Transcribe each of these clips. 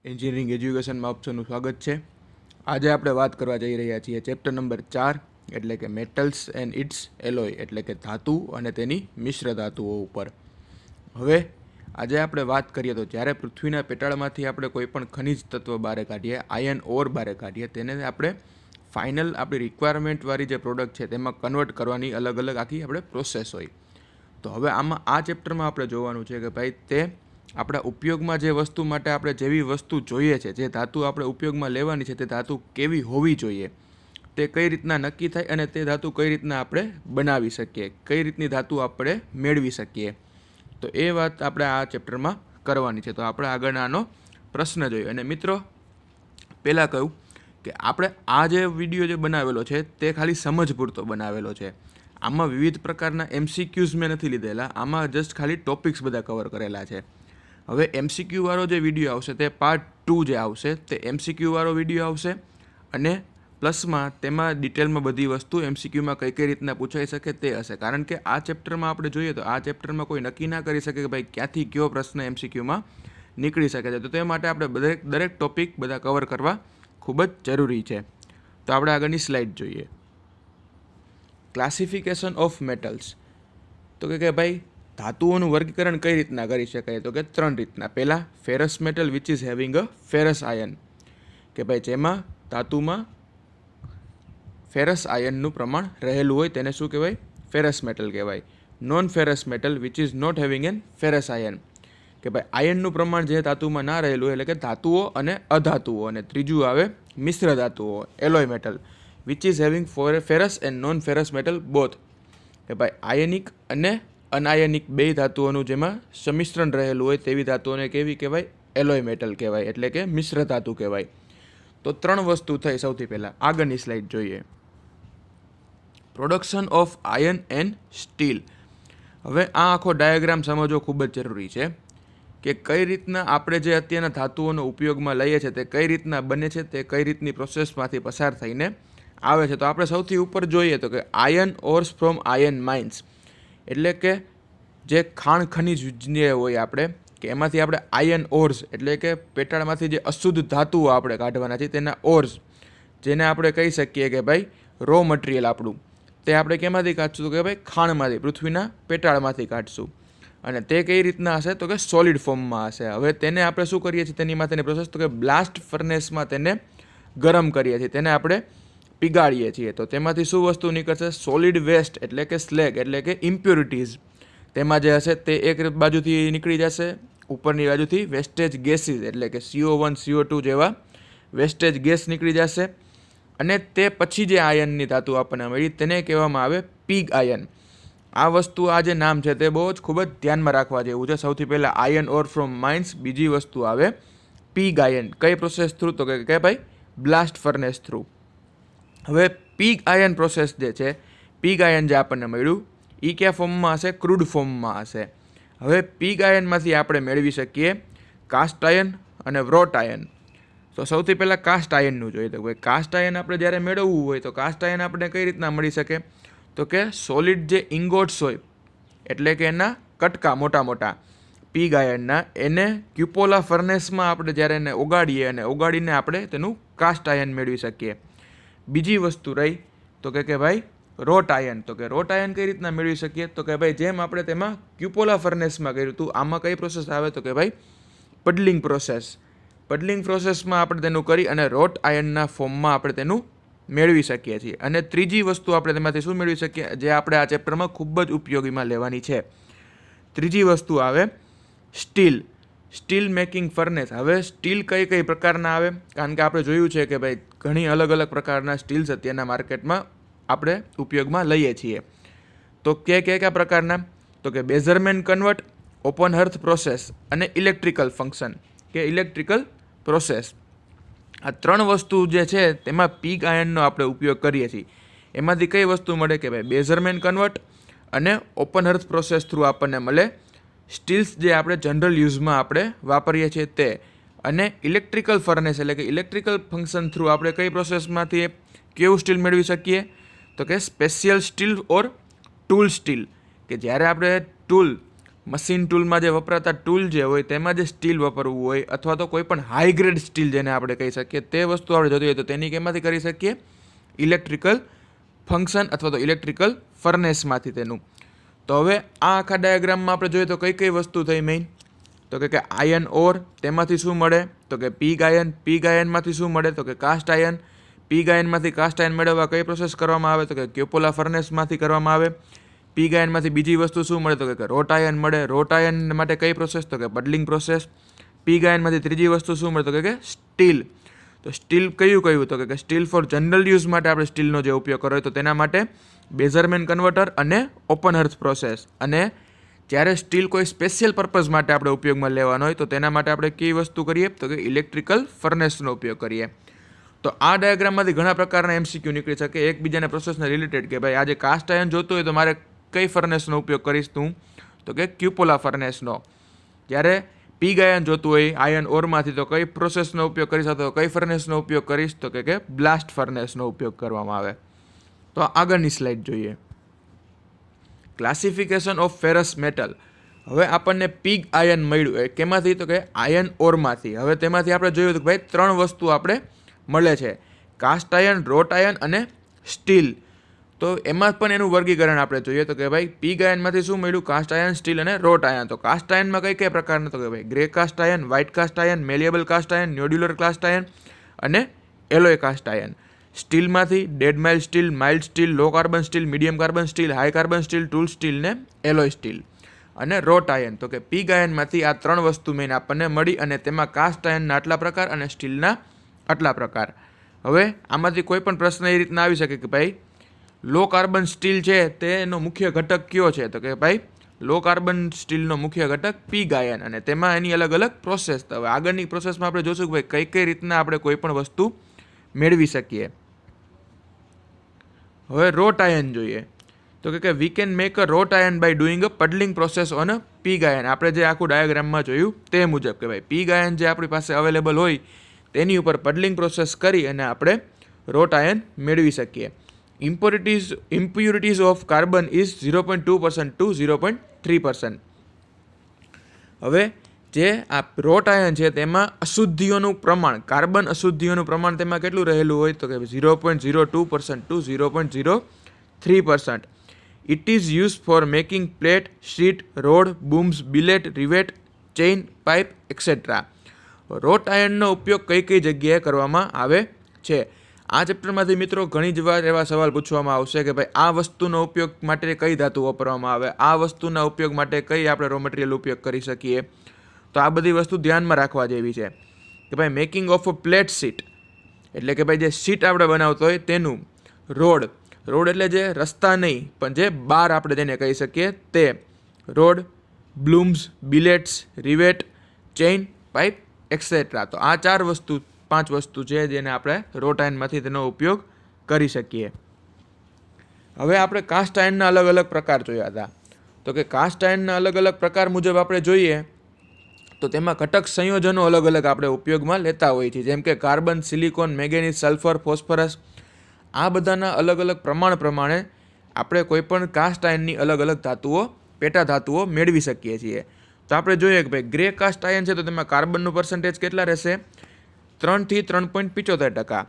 Engineering એજ્યુકેશનમાં આપ સૌનું સ્વાગત છે. આજે આપણે વાત કરવા જઈ રહ્યા છીએ ચેપ્ટર નંબર 4 એટલે કે મેટલ્સ એન્ડ ઇટ્સ એલોય એટલે કે ધાતુ અને તેની મિશ્ર ધાતુઓ ઉપર. હવે આજે આપણે વાત કરીએ તો જ્યારે પૃથ્વીના પેટાળમાંથી આપણે કોઈ પણ ખનિજ તત્વ બહાર કાઢીએ, આયન ઓર બહાર કાઢીએ, તેને આપણે ફાઇનલ આપણી રિક્વાયરમેન્ટવાળી જે પ્રોડક્ટ છે તેમાં કન્વર્ટ કરવાની અલગ અલગ આખી આપણે પ્રોસેસ હોય. તો હવે આમાં આ ચેપ્ટરમાં આપણે જોવાનું છે કે ભાઈ તે આપણા ઉપયોગમાં જે વસ્તુ માટે આપણે જેવી વસ્તુ જોઈએ છે, જે ધાતુ આપણે ઉપયોગમાં લેવાની છે, તે ધાતુ કેવી હોવી જોઈએ, તે કઈ રીતના નક્કી થાય અને તે ધાતુ કઈ રીતના આપણે બનાવી શકીએ, કઈ રીતની ધાતુ આપણે મેળવી શકીએ. તો એ વાત આપણે આ ચેપ્ટરમાં કરવાની છે. તો આપણે આગળના આનો પ્રશ્ન જોઈએ. અને મિત્રો પહેલાં કહ્યું કે આપણે આ જે વિડીયો જે બનાવેલો છે તે ખાલી સમજ પૂરતો બનાવેલો છે. આમાં વિવિધ પ્રકારના MCQs મેં નથી લીધેલા, આમાં જસ્ટ ખાલી ટોપિક્સ બધા કવર કરેલા છે. હવે MCQ વાળો જે વિડીયો આવશે તે પાર્ટ 2 જે આવશે તે MCQ વાળો વિડીયો આવશે, અને પ્લસમાં તેમાં ડિટેલમાં બધી વસ્તુ MCQમાં કઈ કઈ રીતના પૂછાઈ શકે તે હશે. કારણ કે આ ચેપ્ટરમાં આપણે જોઈએ તો આ ચેપ્ટરમાં કોઈ નક્કી ના કરી શકે કે ભાઈ ક્યાંથી કયો પ્રશ્ન MCQમાં નીકળી શકે છે. તો તે માટે આપણે દરેક ટોપિક બધા કવર કરવા ખૂબ જ જરૂરી છે. તો આપણે આગળની સ્લાઇડ જોઈએ. Classification of metals. તો કે ભાઈ ધાતુઓનું વર્ગીકરણ કઈ રીતના કરી શકાય? તો કે 3 રીતના. પહેલાં ferrous metal which is having a ferrous iron, કે ભાઈ જેમાં ધાતુમાં ફેરસ આયનનું પ્રમાણ રહેલું હોય તેને શું કહેવાય? ફેરસ મેટલ કહેવાય. Non ferrous metal which is not having an ferrous iron, કે ભાઈ આયનનું પ્રમાણ જે ધાતુમાં ના રહેલું હોય, એટલે કે ધાતુઓ અને અધાતુઓ. અને ત્રીજું આવે મિશ્ર ધાતુઓ, alloy metal which is having ferrous and non ferrous metal both, કે ભાઈ આયનિક અને અનાયનિક બે ધાતુઓનું જેમાં સમિશ્રણ રહેલું હોય તેવી ધાતુઓને કેવી કહેવાય? એલોય મેટલ કહેવાય, એટલે કે મિશ્ર ધાતુ કહેવાય. તો 3 વસ્તુ થઈ. સૌથી પહેલાં આગળની સ્લાઇડ જોઈએ. Production of iron and steel. હવે આ આખો ડાયાગ્રામ સમજવો ખૂબ જ જરૂરી છે કે કઈ રીતના આપણે જે અત્યારના ધાતુઓનો ઉપયોગમાં લઈએ છીએ તે કઈ રીતના બને છે, તે કઈ રીતની પ્રોસેસમાંથી પસાર થઈને આવે છે. તો આપણે સૌથી ઉપર જોઈએ તો કે આયન ઓર્સ ફ્રોમ આયન માઇન્સ, એટલે કે જે ખાણ ખનિજ જે હોય આપણે કે એમાંથી આપણે આયન ઓર્સ એટલે કે પેટાળમાંથી જે અશુદ્ધ ધાતુઓ આપણે કાઢવાના છે તેના ઓર્સ, જેને આપણે કહી શકીએ કે ભાઈ રો મટીરિયલ આપણું, તે આપણે કેમાંથી કાઢશું? તો કે ભાઈ ખાણમાંથી, પૃથ્વીના પેટાળમાંથી કાઢશું. અને તે કઈ રીતના હશે? તો કે સોલિડ ફોર્મમાં હશે. હવે તેને આપણે શું કરીએ છીએ તેની માટેની પ્રોસેસ? તો કે બ્લાસ્ટ ફર્નેસમાં તેને ગરમ કરીએ છીએ, તેને આપણે પીગાળીએ છીએ. તો તેમાંથી શું વસ્તુ નીકળશે? સોલિડ વેસ્ટ એટલે કે સ્લેગ એટલે કે ઇમ્પ્યોરિટીઝ તેમાં જે હશે તે એક બાજુથી નીકળી જશે, ઉપરની બાજુથી વેસ્ટેજ ગેસીસ એટલે કે CO1 CO2 જેવા વેસ્ટેજ ગેસ નીકળી જશે. અને તે પછી જે આયનની ધાતુ આપણને મળી તેને કહેવામાં આવે પીગ આયન. આ વસ્તુ, આ જે નામ છે તે બહુ જ ખૂબ જ ધ્યાનમાં રાખવા જેવું છે. સૌથી પહેલાં આયન ઓર ફ્રોમ માઇન્સ, બીજી વસ્તુ આવે પીગ આયન. કઈ પ્રોસેસ થ્રુ? તો કે ભાઈ બ્લાસ્ટ ફર્નેસ થ્રુ. હવે પીગ આયન પ્રોસેસ જે છે, પીગ આયન જે આપણને મળ્યું એ કયા ફોર્મમાં હશે? ક્રૂડ ફોર્મમાં હશે. હવે પીગ આયનમાંથી આપણે મેળવી શકીએ કાસ્ટ આયન અને વ્રોટ આયન. તો સૌથી પહેલાં કાસ્ટ આયનનું જોઈએ. તો ભાઈ કાસ્ટ આયન આપણે જ્યારે મેળવવું હોય તો કાસ્ટ આયન આપણે કઈ રીતના મળી શકે? તો કે સોલિડ જે ઇંગોટ્સ હોય એટલે કે એના કટકા મોટા મોટા પીગ આયનના, એને ક્યુપોલા ફર્નેસમાં આપણે જ્યારે એને ઓગાડીએ અને ઓગાડીને આપણે તેનું કાસ્ટ આયન મેળવી શકીએ. બીજી વસ્તુ રહી તો કે ભાઈ રોટ આયન. તો કે રોટ આયન કઈ રીતના મેળવી શકીએ? તો કે ભાઈ જેમ આપણે તેમાં ક્યુપોલા ફર્નેસમાં કર્યું હતું, આમાં કઈ પ્રોસેસ આવે? તો કે ભાઈ પડલિંગ પ્રોસેસ. પડલિંગ પ્રોસેસમાં આપણે તેનું કરી અને રોટ આયનના ફોર્મમાં આપણે તેનું મેળવી શકીએ છીએ. અને ત્રીજી વસ્તુ આપણે તેમાંથી શું મેળવી શકીએ, જે આપણે આ ચેપ્ટરમાં ખૂબ જ ઉપયોગીમાં લેવાની છે? ત્રીજી વસ્તુ આવે સ્ટીલ, સ્ટીલ મેકિંગ ફર્નેસ. હવે સ્ટીલ કઈ કઈ પ્રકારના આવે? કારણ કે આપણે જોયું છે કે ભાઈ ઘણી અલગ અલગ પ્રકારના સ્ટીલ્સ અત્યારના માર્કેટમાં આપણે ઉપયોગમાં લઈએ છીએ. તો કયા પ્રકારના? તો કે બેઝરમેન કન્વર્ટ, ઓપન હર્થ પ્રોસેસ અને ઇલેક્ટ્રિકલ ફંક્શન કે ઇલેક્ટ્રિકલ પ્રોસેસ. આ 3 વસ્તુ જે છે તેમાં પીગ આયનનો આપણે ઉપયોગ કરીએ છીએ. એમાંથી કઈ વસ્તુ મળે? કે ભાઈ બેઝરમેન કન્વર્ટ અને ઓપન હર્થ પ્રોસેસ થ્રુ આપણને મળે સ્ટીલ્સ જે આપણે જનરલ યુઝમાં આપણે વાપરીએ છીએ તે. અને ઇલેક્ટ્રિકલ ફર્નેસ એટલે કે ઇલેક્ટ્રિકલ ફંક્શન થ્રુ આપણે કઈ પ્રોસેસમાંથી કેવું સ્ટીલ મેળવી શકીએ? તો કે સ્પેશિયલ સ્ટીલ ઓર ટૂલ સ્ટીલ, કે જ્યારે આપણે ટૂલ મશીન ટૂલમાં જે વપરાતા ટૂલ જે હોય તેમાં જે સ્ટીલ વાપરવું હોય અથવા તો કોઈ પણ હાઈ ગ્રેડ સ્ટીલ જેને આપણે કહી શકીએ તે વસ્તુ આપણે જોતી હોય તો તેની કેમાંથી કરી શકીએ? ઇલેક્ટ્રિકલ ફંક્શન અથવા તો ઇલેક્ટ્રિકલ ફર્નેસમાંથી તેનું. તો હવે આ આખા ડાયાગ્રામમાં આપણે જોઈએ તો કઈ કઈ વસ્તુ થઈ મેઇન? તો કે આયન ઓર, તેમાંથી શું મળે? તો કે પીગ આયનમાંથી શું મળે? તો કે કાસ્ટ આયન. પીગ આયનમાંથી કાસ્ટ આયન મેળવવા કઈ પ્રોસેસ કરવામાં આવે? તો કે ક્યુપોલા ફર્નેસમાંથી કરવામાં આવે. પીગ આયનમાંથી બીજી વસ્તુ શું મળે? તો કે રોટ આયન મળે. રોટ આયન માટે કઈ પ્રોસેસ? તો કે બડલિંગ પ્રોસેસ. પીગ આયનમાંથી ત્રીજી વસ્તુ શું મળે? તો કે સ્ટીલ. તો સ્ટીલ કયું? તો કે સ્ટીલ ફોર જનરલ યુઝ માટે આપણે સ્ટીલનો જે ઉપયોગ કર્યો હોય તો તેના માટે બેઝરમેન કન્વર્ટર અને ઓપન અર્થ પ્રોસેસ. અને જ્યારે સ્ટીલ કોઈ સ્પેશિયલ પર્પઝ માટે આપણે ઉપયોગમાં લેવાનો હોય તો તેના માટે આપણે કઈ વસ્તુ કરીએ? તો કે ઇલેક્ટ્રિકલ ફર્નેસનો ઉપયોગ કરીએ. તો આ ડાયાગ્રામમાંથી ઘણા પ્રકારના એમસીક્યુ નીકળી શકે એકબીજાને પ્રોસેસને રિલેટેડ કે ભાઈ આજે કાસ્ટ આયન જોતું હોય તો મારે કઈ ફર્નેસનો ઉપયોગ કરીશ તું? તો કે ક્યુપોલા ફર્નેસનો. જ્યારે પીગ આયન જોતું હોય આયન ઓરમાંથી તો કઈ પ્રોસેસનો ઉપયોગ કરીશ અથવા કઈ ફર્નેસનો ઉપયોગ કરીશ? તો કે બ્લાસ્ટ ફર્નેસનો ઉપયોગ કરવામાં આવે. તો આગળની સ્લાઇડ જોઈએ. Classification of ferrous metal. હવે આપણને પીગ આયન મળ્યું કેમાંથી? તો કે આયન ઓરમાંથી. હવે તેમાંથી આપણે જોયું કે ભાઈ 3 વસ્તુ આપણે મળે છે, કાસ્ટ આયન, રોટ આયન અને સ્ટીલ. તો એમાં પણ એનું વર્ગીકરણ આપણે જોઈએ તો કે ભાઈ પીગ આયનમાંથી શું મળ્યું? કાસ્ટ આયન, સ્ટીલ અને રોટ આયન. તો કાસ્ટ આયનમાં કઈ પ્રકારના? તો કે ભાઈ grey cast iron, white cast iron, malleable cast iron, nodular cast iron અને એલોય કાસ્ટ આયન. સ્ટીલમાંથી dead mild steel, low carbon steel, medium carbon steel, high carbon steel, tool steel ને alloy steel. અને wrought ion તો કે pig આયનમાંથી આ 3 વસ્તુ main આપણને મળી અને તેમાં કાસ્ટ આયનના આટલા પ્રકાર અને સ્ટીલના આટલા પ્રકાર. હવે આમાંથી કોઈ પણ પ્રશ્ન એ રીતના આવી શકે કે ભાઈ લો કાર્બન સ્ટીલ છે તેનો મુખ્ય ઘટક કયો છે? તો કે ભાઈ લો કાર્બન સ્ટીલનો મુખ્ય ઘટક પીગ આયન અને તેમાં એની અલગ અલગ પ્રોસેસ. તો હવે આગળની પ્રોસેસમાં આપણે જોશું કે ભાઈ કઈ રીતના આપણે કોઈ પણ વસ્તુ મેળવી શકીએ. હવે રોટ આયન જોઈએ તો કે we can make a wrought iron by doing a puddling process on a pig iron. આપણે જે આખું ડાયાગ્રામમાં જોયું તે મુજબ કે ભાઈ પીગ આયન જે આપણી પાસે અવેલેબલ હોય તેની ઉપર પડલિંગ પ્રોસેસ કરી અને આપણે રોટ આયન મેળવી શકીએ. Impurities of carbon is 0.2% to 0.3%. હવે જે આ રોટ આયન છે તેમાં અશુદ્ધિઓનું પ્રમાણ, કાર્બન અશુદ્ધિઓનું પ્રમાણ તેમાં કેટલું રહેલું હોય? તો કે 0.02% to 0.03%. It is use for making plate, sheet, rod, blooms, billet, rivet, chain, pipe etcetera. Wrought આયનનો ઉપયોગ કઈ જગ્યાએ કરવામાં આવે છે? આ ચેપ્ટરમાંથી મિત્રો ઘણી જ વાર એવા સવાલ પૂછવામાં આવશે કે ભાઈ આ વસ્તુનો ઉપયોગ માટે કઈ ધાતુ વાપરવામાં આવે, આ વસ્તુના ઉપયોગ માટે કઈ આપણે રો મટીરિયલ ઉપયોગ કરી શકીએ. તો આ બધી વસ્તુ ધ્યાનમાં રાખવા જેવી છે કે ભાઈ making of a plate sheet એટલે કે ભાઈ જે શીટ આપણે બનાવતો હોય તેનું. રોડ એટલે જે રસ્તા નહીં પણ જે બાર આપણે તેને કહી શકીએ તે. Rod, blooms, billets, rivet, chain, pipe etcetera. તો આ 5 વસ્તુ છે જેને આપણે રોટ આયનમાંથી તેનો ઉપયોગ કરી શકીએ. હવે આપણે કાસ્ટ આયનના અલગ અલગ પ્રકાર જોયા હતા. તો કે કાસ્ટ આયનના અલગ અલગ પ્રકાર મુજબ આપણે જોઈએ તો તેમાં ઘટક સંયોજનો અલગ અલગ આપણે ઉપયોગમાં લેતા હોઈએ છીએ, જેમ કે carbon, silicon, manganese, sulphur, phosphorus. આ બધાના અલગ અલગ પ્રમાણ પ્રમાણે આપણે કોઈ પણ કાસ્ટ આયનની અલગ અલગ ધાતુઓ, પેટા ધાતુઓ મેળવી શકીએ છીએ. તો આપણે જોઈએ કે ભાઈ ગ્રે કાસ્ટ આયન છે તો તેમાં કાર્બનનું પર્સન્ટેજ કેટલા રહેશે? 3 થી 3.75%.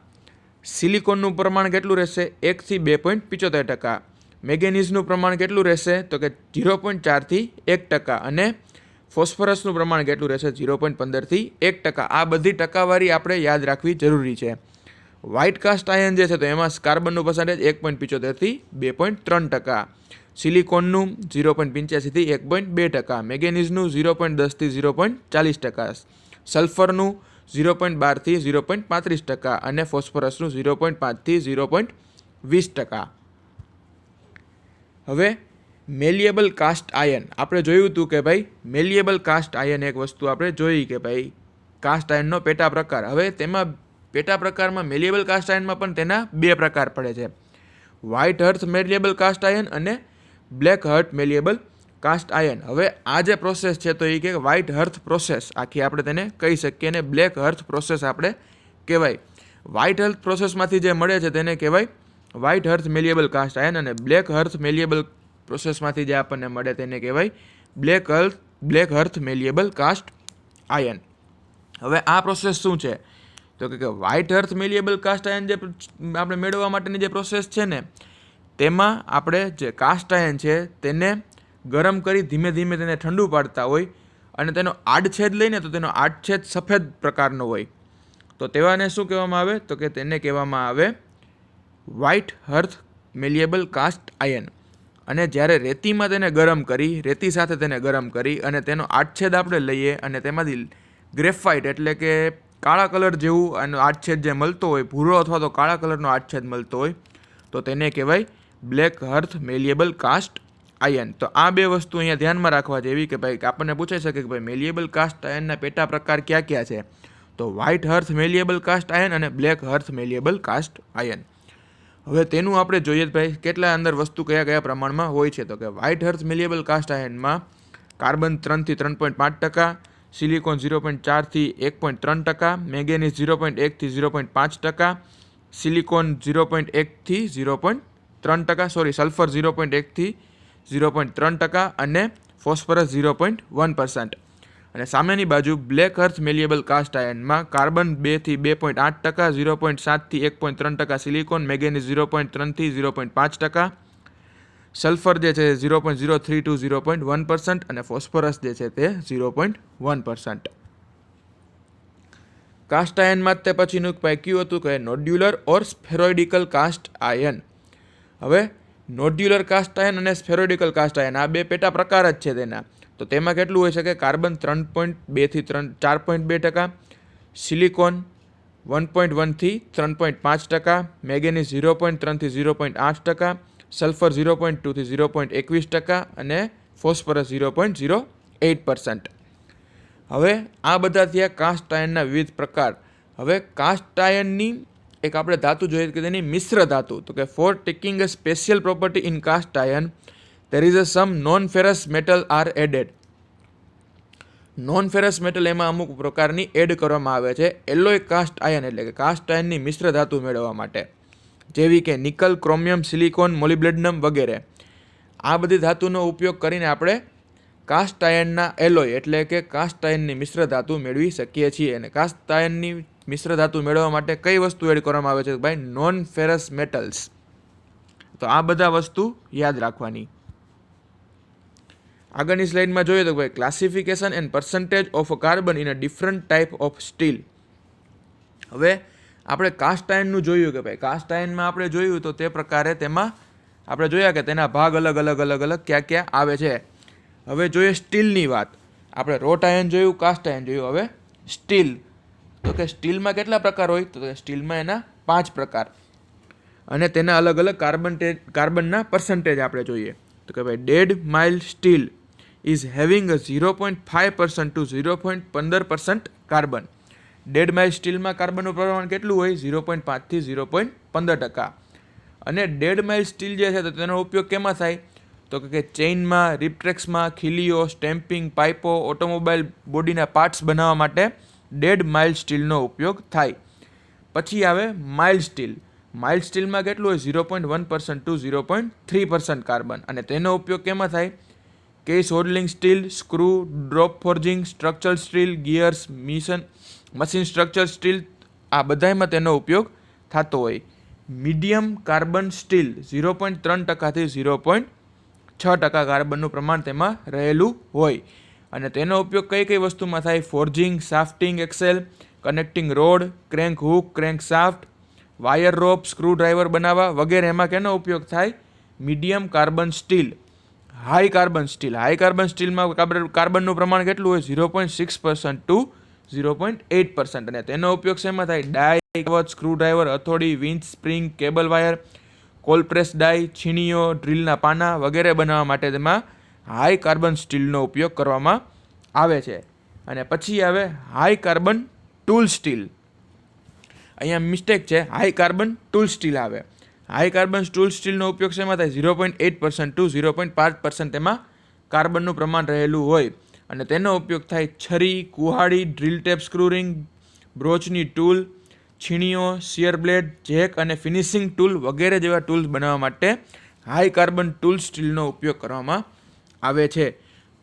સિલિકોનનું પ્રમાણ કેટલું રહેશે? 1 થી 2.75%. મેંગેનીઝનું પ્રમાણ કેટલું રહેશે? તો કે 0.4 થી 1%. અને ફોસ્ફરસનું પ્રમાણ કેટલું રહેશે? 0.15 થી 1%. આ બધી ટકાવારી આપણે યાદ રાખવી જરૂરી છે. વ્હાઇટ કાસ્ટ આયન જે છે તો એમાં કાર્બનનું પર્સન્ટેજ 1.75 થી 2.3%. સિલિકોનનું 0.85 થી 1.2%. મેંગેનીઝનું 0.10 થી 0.40%. સલ્ફરનું 0.12 થી 0.35% અને ફોસ્ફરસનું 0.5 થી 0.20%. હવે મેલિએબલ કાસ્ટ આયન આપણે જોયું હતું કે ભાઈ મેલિએબલ કાસ્ટ આયન એક વસ્તુ આપણે જોઈ કે ભાઈ કાસ્ટ આયનનો પેટા પ્રકાર. હવે તેમાં પેટા પ્રકારમાં મેલિએબલ કાસ્ટ આયનમાં પણ તેના 2 પ્રકાર પડે છે, વ્હાઇટ અર્થ મેલિએબલ કાસ્ટ આયન અને બ્લેક અર્થ મેલિએબલ કાસ્ટ આયન. હવે આ જે પ્રોસેસ છે તો એ કે વ્હાઇટ અર્થ પ્રોસેસ આખી આપણે તેને કહી શકીએ અને બ્લેક અર્થ પ્રોસેસ આપણે કહેવાય. વ્હાઇટ અર્થ પ્રોસેસમાંથી જે મળે છે તેને કહેવાય વ્હાઇટ અર્થ મેલિએબલ કાસ્ટ આયન અને બ્લેક અર્થ મેલિએબલ પ્રોસેસમાંથી જે આપણને મળે તેને કહેવાય બ્લેક અર્થ મેલિએબલ કાસ્ટ આયન. હવે આ પ્રોસેસ શું છે તો કે વ્હાઇટ અર્થ મેલિએબલ કાસ્ટ આયન જે આપણે મેળવવા માટેની જે પ્રોસેસ છે ને તેમાં આપણે જે કાસ્ટ આયન છે તેને ગરમ કરી ધીમે ધીમે તેને ઠંડુ પાડતા હોય અને તેનો આડછેદ લઈને તો તેનો આડછેદ સફેદ પ્રકારનો હોય તો તેવાને શું કહેવામાં આવે તો કે તેને કહેવામાં આવે વ્હાઇટ અર્થ મેલિએબલ કાસ્ટ આયન. અને જ્યારે રેતીમાં તેને ગરમ કરી રેતી સાથે તેને ગરમ કરી અને તેનો આડછેદ આપણે લઈએ અને તેમાંથી ગ્રેફાઇટ એટલે કે કાળા કલર જેવું અને આડછેદ જે મળતો હોય ભૂરો અથવા તો કાળા કલરનો આડછેદ મળતો હોય તો તેને કહેવાય બ્લેક અર્થ મેલિએબલ કાસ્ટ આયન. તો આ બે વસ્તુ અહીંયા ધ્યાનમાં રાખવા જેવી કે ભાઈ આપણને પૂછાઈ શકે કે ભાઈ મેલિએબલ કાસ્ટ આયનના પેટા પ્રકાર ક્યાં ક્યાં છે તો વ્હાઇટ અર્થ મેલિએબલ કાસ્ટ આયન અને બ્લેક અર્થ મેલિએબલ કાસ્ટ આયન. હવે તેનું આપણે જોઈએ ભાઈ કેટલા અંદર વસ્તુ કયા કયા પ્રમાણમાં હોય છે તો કે વ્હાઇટ અર્થ મેલિએબલ કાસ્ટ આયનમાં કાર્બન 3 થી 3.5%, સિલિકોન 0.4 થી 1.3%, મેંગેનીઝ 0.1 થી 0.5%, સિલિકોન 0.1 થી 0.3%, સલ્ફર 0.1 થી 0.3% અને ફોસ્ફરસ 0.1%. અને સામેની બાજુ બ્લેક અર્થ મેલિએબલ કાસ્ટ આયનમાં કાર્બન 2 થી 2.8%, 0.7 થી 1.3% સિલિકોન, મેંગેનીઝ 0.3 થી 0.5%, સલ્ફર જે છે 0.03 ટુ 0.1% અને ફોસ્ફરસ જે છે તે 0.1%. કાસ્ટ આયનમાં તે પછીનું કયું હતું કે નોડ્યુલર ઓર સ્ફેરોઇડિકલ કાસ્ટ આયન. હવે નોડ્યુલર કાસ્ટ આયન અને સ્ફેરોઇડિકલ કાસ્ટ આયન આ બે પેટા પ્રકાર જ છે તેના. તો તેમાં કેટલું હોય છે કે કાર્બન 3.2 થી 4.2%, સિલિકોન 1.1 થી 3.5%, મેંગેનીઝ 0.3 થી 0.8%, સલ્ફર 0.2 થી 0.21% અને ફોસ્ફરસ 0.08%. હવે આ બધા થયા કાસ્ટ આયનના વિવિધ પ્રકાર. હવે કાસ્ટ આયનની એક આપણે ધાતુ જોઈએ કે તેની મિશ્ર ધાતુ તો કે for taking a special property in cast iron there is a some non-ferrous metal are added. Nonferrous metal એમાં અમુક પ્રકારની એડ કરવામાં આવે છે એલોય કાસ્ટ આયન એટલે કે કાસ્ટ આયનની મિશ્ર ધાતુ મેળવવા માટે, જેવી કે નિકલ, ક્રોમિયમ, સિલિકોન, મોલિબ્લેડનમ વગેરે. આ બધી ધાતુનો ઉપયોગ કરીને આપણે કાસ્ટ આયનના એલોય એટલે કે કાસ્ટ આયનની મિશ્ર ધાતુ મેળવી શકીએ છીએ. અને કાસ્ટ આયનની મિશ્ર ધાતુ મેળવવા માટે કઈ વસ્તુ એડ કરવામાં આવે છે ભાઈ નોન-ફેરસ મેટલ્સ. તો આ બધા વસ્તુ યાદ રાખવાની. આગળની સ્લાઇડમાં જોઈએ તો ભાઈ classification and percentage of carbon in a different type of steel. હવે આપણે કાસ્ટ આયનનું જોયું કે ભાઈ કાસ્ટ આયનમાં આપણે જોયું તો તે પ્રકારે તેમાં આપણે જોયા કે તેના ભાગ અલગ ક્યાં ક્યાં આવે છે. હવે જોઈએ સ્ટીલની વાત. આપણે રોટ આયન જોયું, કાસ્ટ આયન જોયું. હવે સ્ટીલ તો કે સ્ટીલમાં કેટલા પ્રકાર હોય તો કે સ્ટીલમાં એના 5 પ્રકાર અને તેના અલગ કાર્બનના પર્સન્ટેજ આપણે જોઈએ તો કે ભાઈ dead mild steel is having a 0.5% to 0.15% carbon. Dead mild સ્ટીલમાં કાર્બનનું પ્રમાણ કેટલું હોય 0.5 થી 0.15%. અને ડેડ માઇલ્ડ સ્ટીલ જે છે તો તેનો ઉપયોગ કેમાં થાય તો કે ચેઇનમાં, રિપ્ટ્રેક્સમાં, ખીલીઓ, સ્ટેમ્પિંગ, પાઇપો, ઓટોમોબાઈલ બોડીના પાર્ટ્સ બનાવવા માટે ડેડ માઇલ્ડ સ્ટીલનો ઉપયોગ થાય. પછી આવે માઇલ્ડ સ્ટીલ. માઇલ્ડ સ્ટીલમાં કેટલું હોય 0.1% ટુ 0.3% કાર્બન અને તેનો ઉપયોગ કેમાં થાય case holding steel, screw, drop forging, structural steel, gears, machine structure steel આ બધામાં તેનો ઉપયોગ થતો હોય. મીડિયમ કાર્બન સ્ટીલ 0.3% થી 0.6% કાર્બનનું પ્રમાણ તેમાં રહેલું હોય અને તેનો ઉપયોગ કઈ કઈ વસ્તુમાં થાય forging, shafting axle, connecting rod, crank hook, crank shaft, wire rope, screwdriver બનાવવા વગેરે એમાં કેનો ઉપયોગ થાય medium carbon steel. High carbon સ્ટીલમાં કાર્બનનું પ્રમાણ કેટલું હોય 0.6% ટુ 0.8% અને તેનો ઉપયોગ શેમાં થાય ડાય, કવચ, સ્ક્રૂ ડ્રાઈવર, હથોડી, વિન્ચ, સ્પ્રિંગ, કેબલ વાયર, કોલપ્રેસ ડાય, છીણીઓ, ડ્રીલના પાના વગેરે બનાવવા માટે તેમાં હાઈ કાર્બન સ્ટીલનો ઉપયોગ કરવામાં આવે છે. અને પછી આવે હાઈ કાર્બન ટૂલ સ્ટીલ. અહીંયા મિસ્ટેક છે, હાઈ કાર્બન ટૂલ સ્ટીલ આવે. હાઈ કાર્બન ટૂલ સ્ટીલનો ઉપયોગ શેમાં થાય 0.8% ટુ 0.5% તેમાં કાર્બનનું પ્રમાણ રહેલું હોય અને તેનો ઉપયોગ થાય છરી, કુહાડી, ડ્રીલ ટેપ, સ્ક્રૂ રિંગ, બ્રોચની ટૂલ, છીણીઓ, શિયર બ્લેડ, જેક અને ફિનિશિંગ ટૂલ વગેરે જેવા ટૂલ્સ બનાવવા માટે હાઈ કાર્બન ટૂલ સ્ટીલનો ઉપયોગ કરવામાં આવે છે.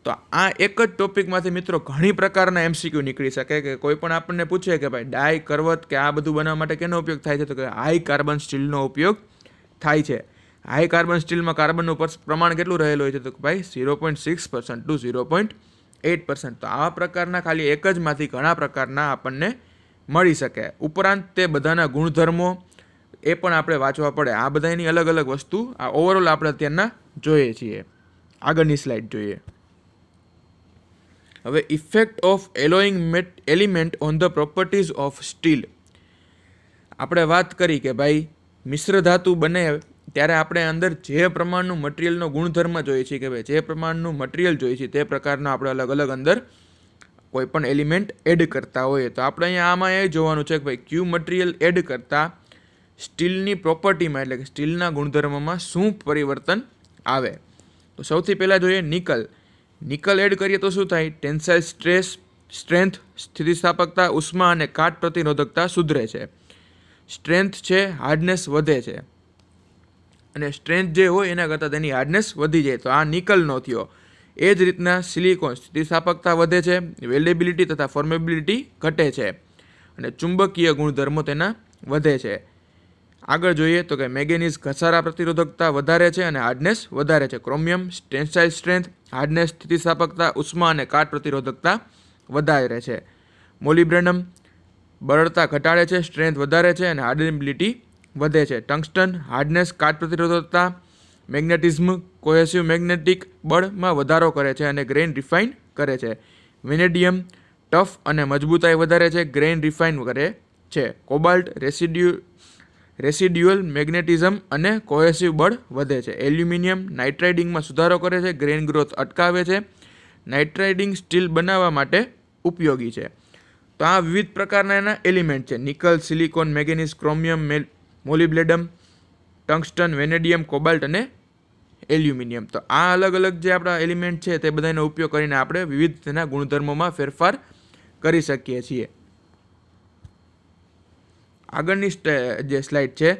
તો આ એક જ ટોપિકમાંથી મિત્રો ઘણી પ્રકારના એમસીક્યુ નીકળી શકે કે કોઈ પણ આપણને પૂછે કે ભાઈ ડાય કરવત કે આ બધું બનાવવા માટે કેનો ઉપયોગ થાય છે, તો કે હાઈ કાર્બન સ્ટીલનો ઉપયોગ થાય છે. હાઈ કાર્બન સ્ટીલમાં કાર્બનનું પ્રમાણ કેટલું રહેલું હોય છે, તો કે ભાઈ 0.6% ટુ 0.8%. તો આવા પ્રકારના ખાલી એક જ માંથી ઘણા પ્રકારના આપણને મળી શકે. ઉપરાંત તે બધાના ગુણધર્મો એ પણ આપણે વાંચવા પડે. આ બધાની અલગ અલગ વસ્તુ આ ઓવરઓલ આપણે અત્યારના જોઈએ છીએ. આગળની સ્લાઇડ જોઈએ. હવે effect of alloying element on the properties of steel. આપણે વાત કરી કે ભાઈ મિશ્ર ધાતુ બને ત્યારે આપણે અંદર જે પ્રમાણનું મટીરિયલનો ગુણધર્મ જોઈએ છીએ કે ભાઈ જે પ્રમાણનું મટીરિયલ જોઈએ છે તે પ્રકારના આપણે અલગ અલગ અંદર કોઈ પણ એલિમેન્ટ એડ કરતા હોઈએ. તો આપણે અહીંયા આમાં એ જોવાનું છે કે ભાઈ ક્યુ મટીરિયલ એડ કરતાં સ્ટીલની પ્રોપર્ટીમાં એટલે કે સ્ટીલના ગુણધર્મમાં શું પરિવર્તન આવે. તો સૌથી પહેલાં જોઈએ નિકલ. નિકલ એડ કરીએ તો શું થાય? ટેન્સાઇલ સ્ટ્રેન્થ, સ્થિતિસ્થાપકતા, ઉષ્મા અને કાટ પ્રતિરોધકતા સુધરે છે. સ્ટ્રેન્થ છે, હાર્ડનેસ વધે છે, અને સ્ટ્રેન્થ જે હોય એના કરતાં તેની હાર્ડનેસ વધી જાય. તો આ નિકલનો થયો. એ જ રીતના સિલિકોન સ્થિતિસ્થાપકતા વધે છે, વેલેબિલિટી તથા ફોર્મેબિલિટી ઘટે છે, અને ચુંબકીય ગુણધર્મો તેના વધે છે. આગળ જોઈએ તો કે મેંગેનીઝ ઘસારા પ્રતિરોધકતા વધારે છે અને હાર્ડનેસ વધારે છે. ક્રોમિયમ ટેન્સાઇલ સ્ટ્રેન્થ, હાર્ડનેસ, સ્થિતિસ્થાપકતા, ઉષ્મા અને કાટ પ્રતિરોધકતા વધારે છે. મોલિબ્ડેનમ બરડતા ઘટાડે છે, સ્ટ્રેન્થ વધારે છે અને હાર્ડનેબિલિટી વધે છે. ટંગસ્ટન હાર્ડનેસ, કાટ પ્રતિરોધકતા, મેગ્નેટિઝમ કોહેસિવ મેગ્નેટિક બળમાં વધારો કરે છે અને ગ્રેઇન રિફાઇન કરે છે. વેનેડિયમ ટફ અને મજબૂતાઈ વધારે છે, ગ્રેઇન રિફાઇન કરે છે. કોબાલ્ટ રેસિડ્યુઅલ મેગ્નેટિઝમ અને કોહેસિવ બળ વધે છે. એલ્યુમિનિયમ નાઇટ્રાઇડિંગમાં સુધારો કરે છે, ગ્રેઇન ગ્રોથ અટકાવે છે. નાઇટ્રાઇડિંગ સ્ટીલ બનાવવા માટે ઉપયોગી છે. તો આ વિવિધ પ્રકારના એના એલિમેન્ટ છે. Nickel, silicon, manganese, chromium, molybdenum, tungsten, vanadium, cobalt અને એલ્યુમિનિયમ. તો આ અલગ અલગ જે આપણા એલિમેન્ટ છે તે બધાનો ઉપયોગ કરીને આપણે વિવિધ તેના ગુણધર્મોમાં ફેરફાર કરી શકીએ છીએ. આગળની જે સ્લાઇડ છે,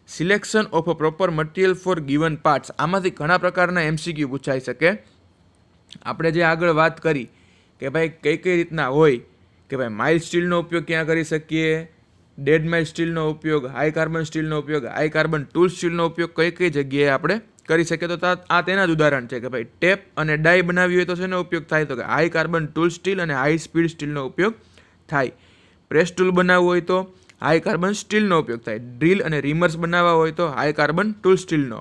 selection of a proper material four given parts. આમાંથી ઘણા પ્રકારના એમસીક્યુ પૂછાઈ શકે. આપણે જે આગળ વાત કરી કે ભાઈ કઈ કઈ રીતના હોય કે ભાઈ માઇલ્ડ સ્ટીલનો ઉપયોગ ક્યાં કરી શકીએ, ડેડ માઇલ્ડ સ્ટીલનો ઉપયોગ, હાઈ કાર્બન સ્ટીલનો ઉપયોગ, હાઈ કાર્બન ટૂલ સ્ટીલનો ઉપયોગ કઈ કઈ જગ્યાએ આપણે કરી શકીએ. તો આ તેના જ ઉદાહરણ છે કે ભાઈ ટેપ અને ડાય બનાવી હોય તો શેનો ઉપયોગ થાય? તો કે હાઈ કાર્બન ટૂલ સ્ટીલ અને હાઈ સ્પીડ સ્ટીલનો ઉપયોગ થાય. પ્રેસ ટૂલ બનાવવું હોય તો હાઈ કાર્બન સ્ટીલનો ઉપયોગ થાય. ડ્રીલ અને રીમર્સ બનાવવા હોય તો હાઈ કાર્બન ટૂલ સ્ટીલનો.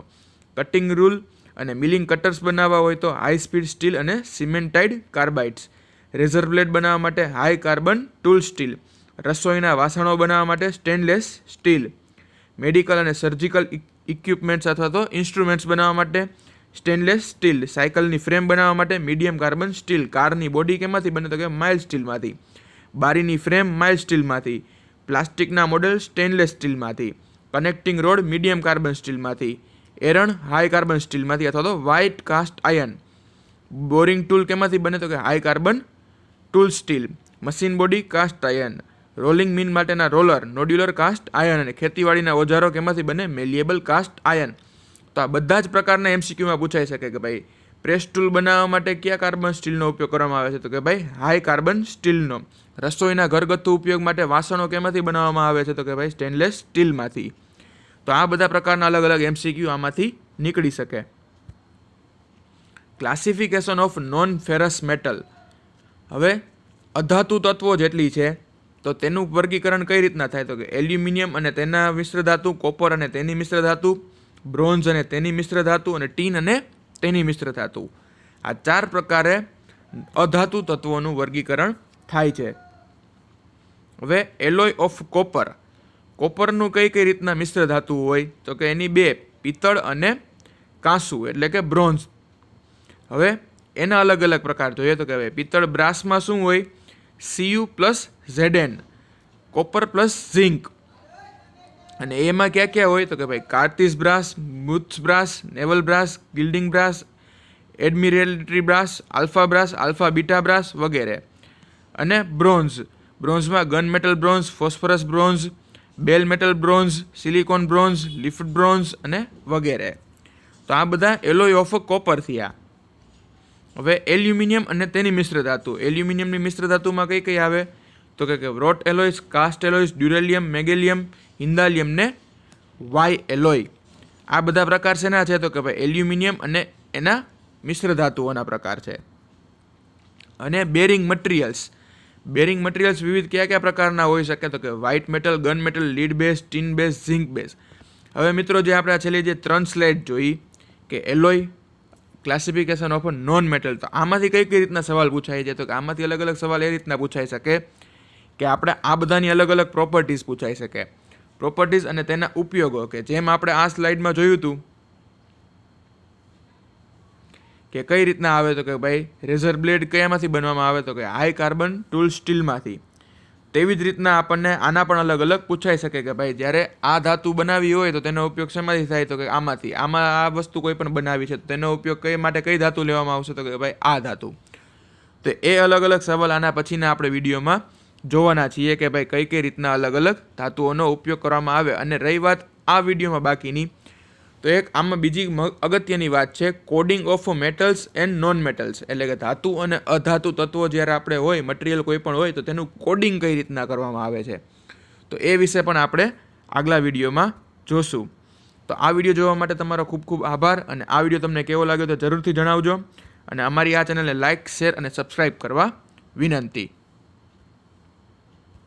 કટિંગ રૂલ અને મિલિંગ કટર્સ બનાવવા હોય તો હાઈ સ્પીડ સ્ટીલ અને સિમેન્ટાઇડ કાર્બાઇડ્સ. રેઝર બ્લેડ બનાવવા માટે હાઈ કાર્બન ટૂલ સ્ટીલ. રસોઈના વાસણો બનાવવા માટે સ્ટેનલેસ સ્ટીલ. મેડિકલ અને સર્જિકલ ઇક્વિપમેન્ટ્સ અથવા તો ઇન્સ્ટ્રુમેન્ટ્સ બનાવવા માટે સ્ટેનલેસ સ્ટીલ. સાયકલની ફ્રેમ બનાવવા માટે મીડિયમ કાર્બન સ્ટીલ. કારની બોડી કેમાંથી બને? તો કે માઇલ્ડ સ્ટીલમાંથી. બારીની ફ્રેમ માઇલ્ડ સ્ટીલમાંથી. પ્લાસ્ટિકના મોડેલ સ્ટેનલેસ સ્ટીલમાંથી. કનેક્ટિંગ રોડ મીડિયમ કાર્બન સ્ટીલમાંથી. એરણ હાઈ કાર્બન સ્ટીલમાંથી અથવા તો white cast iron. Boring tool કેમાંથી બને? તો કે high carbon tool steel. Machine body cast iron. Rolling mill માટેના રોલર નોડ્યુલર કાસ્ટ આયર્ન. અને ખેતીવાડીના ઓજારો કેમાંથી બને? Malleable cast iron. તો આ બધા જ પ્રકારના એમસીક્યુમાં પૂછાઈ શકે કે ભાઈ પ્રેસ ટૂલ બનાવવા માટે કયા કાર્બન સ્ટીલનો ઉપયોગ કરવામાં આવે છે? તો કે ભાઈ હાઈ કાર્બન સ્ટીલનો. રસોઈના ઘરગથ્થુ ઉપયોગ માટે વાસણો કેમાંથી બનાવવામાં આવે છે? તો કે ભાઈ સ્ટેનલેસ સ્ટીલમાંથી. તો આ બધા પ્રકારના અલગ અલગ એમસીક્યુ આમાંથી નીકળી શકે. Classification of non ferrous metal. હવે અધાતુ તત્વો જેટલી છે તો તેનું વર્ગીકરણ કઈ રીતના થાય? તો કે એલ્યુમિનિયમ અને તેના મિશ્ર ધાતુ, કોપર અને તેની મિશ્ર ધાતુ, બ્રોન્ઝ અને તેની મિશ્ર ધાતુ, અને ટીન અને તેની મિશ્ર ધાતુ. આ 4 પ્રકારે અધાતુ તત્વોનું વર્ગીકરણ થાય છે. હવે એલોય ઓફ કોપર. કોપરનું કઈ કઈ રીતના મિશ્ર ધાતુ હોય? તો કે એની 2 પિત્તળ અને કાંસુ એટલે કે બ્રોન્ઝ. હવે એના અલગ અલગ પ્રકાર જોઈએ તો કે ભાઈ પિત્તળ બ્રાસમાં શું હોય? Cu plus Zn, copper plus zinc. અને એમાં ક્યાં ક્યાં હોય? તો કે ભાઈ cartridge brass, Muntz brass, naval brass, gilding brass, admiralty brass, alpha brass, alpha beta brass વગેરે. અને બ્રોન્ઝ. બ્રોન્ઝમાં gun metal bronze, phosphorus bronze, bell metal bronze, silicon bronze, lift bronze અને વગેરે. તો આ બધા એલોય ઓફ કોપર થયા. હવે એલ્યુમિનિયમ અને તેની મિશ્ર ધાતુ. એલ્યુમિનિયમની મિશ્ર ધાતુમાં કઈ કઈ આવે તો કે રોટ એલોયસ, કાસ્ટ એલોયસ, ડ્યુરેલિયમ, મેગેલિયમ, હિન્દાલિયમ ને વાય એલોય. આ બધા પ્રકાર શેના છે તો કે ભાઈ એલ્યુમિનિયમ અને એના મિશ્ર ધાતુઓના પ્રકાર છે. અને બેરિંગ મટીરિયલ્સ. બેરિંગ મટીરિયલ્સ વિવિધ કયા કયા પ્રકારના હોઈ શકે તો કે white metal, gun metal, lead base, tin base, zinc base. હવે મિત્રો જે આપણે છેલ્લી જે 3 સ્લાઇડ જોઈ કે alloy, classification of non metal, તો આમાંથી કઈ રીતના સવાલ પૂછાય છે તો કે આમાંથી અલગ અલગ સવાલ એ રીતના પૂછાઈ શકે કે આપણે આ બધાની અલગ અલગ પ્રોપર્ટીઝ પૂછાઈ શકે. પ્રોપર્ટીઝ અને તેના ઉપયોગો કે જેમ આપણે આ સ્લાઇડમાં જોયું હતું કે કઈ રીતના આવે તો કે ભાઈ રેઝર બ્લેડ કયામાંથી બનવામાં આવે તો કે હાઈ કાર્બન ટૂલ સ્ટીલમાંથી. તેવી જ રીતના આપણને આના પણ અલગ અલગ પૂછાઈ શકે કે ભાઈ જ્યારે આ ધાતુ બનાવી હોય તો તેનો ઉપયોગ શેમાંથી થાય તો કે આમાંથી. આમાં આ વસ્તુ કોઈ પણ બનાવી છે તો તેનો ઉપયોગ કઈ માટે કઈ ધાતુ લેવામાં આવશે તો કે ભાઈ આ ધાતુ. તો એ અલગ અલગ સવાલ આના પછીના આપણે વિડીયોમાં જોવાના છીએ કે ભાઈ કઈ કઈ રીતના અલગ અલગ ધાતુઓનો ઉપયોગ કરવામાં આવે. અને રહી વાત આ વિડીયોમાં બાકીની, તો એક આમાં બીજી અગત્યની વાત છે coding of metals and non metals. એટલે કે ધાતુ અને અધાતુ તત્વો જ્યારે આપણે હોય, મટીરિયલ કોઈ પણ હોય તો તેનું કોડિંગ કઈ રીતના કરવામાં આવે છે, તો એ વિશે પણ આપણે આગલા વિડીયોમાં જોશું. તો આ વિડીયો જોવા માટે તમારો ખૂબ ખૂબ આભાર. અને આ વિડીયો તમને કેવો લાગ્યો તો જરૂરથી જણાવજો. અને અમારી આ ચેનલને લાઇક, શેર અને સબસ્ક્રાઈબ કરવા વિનંતી.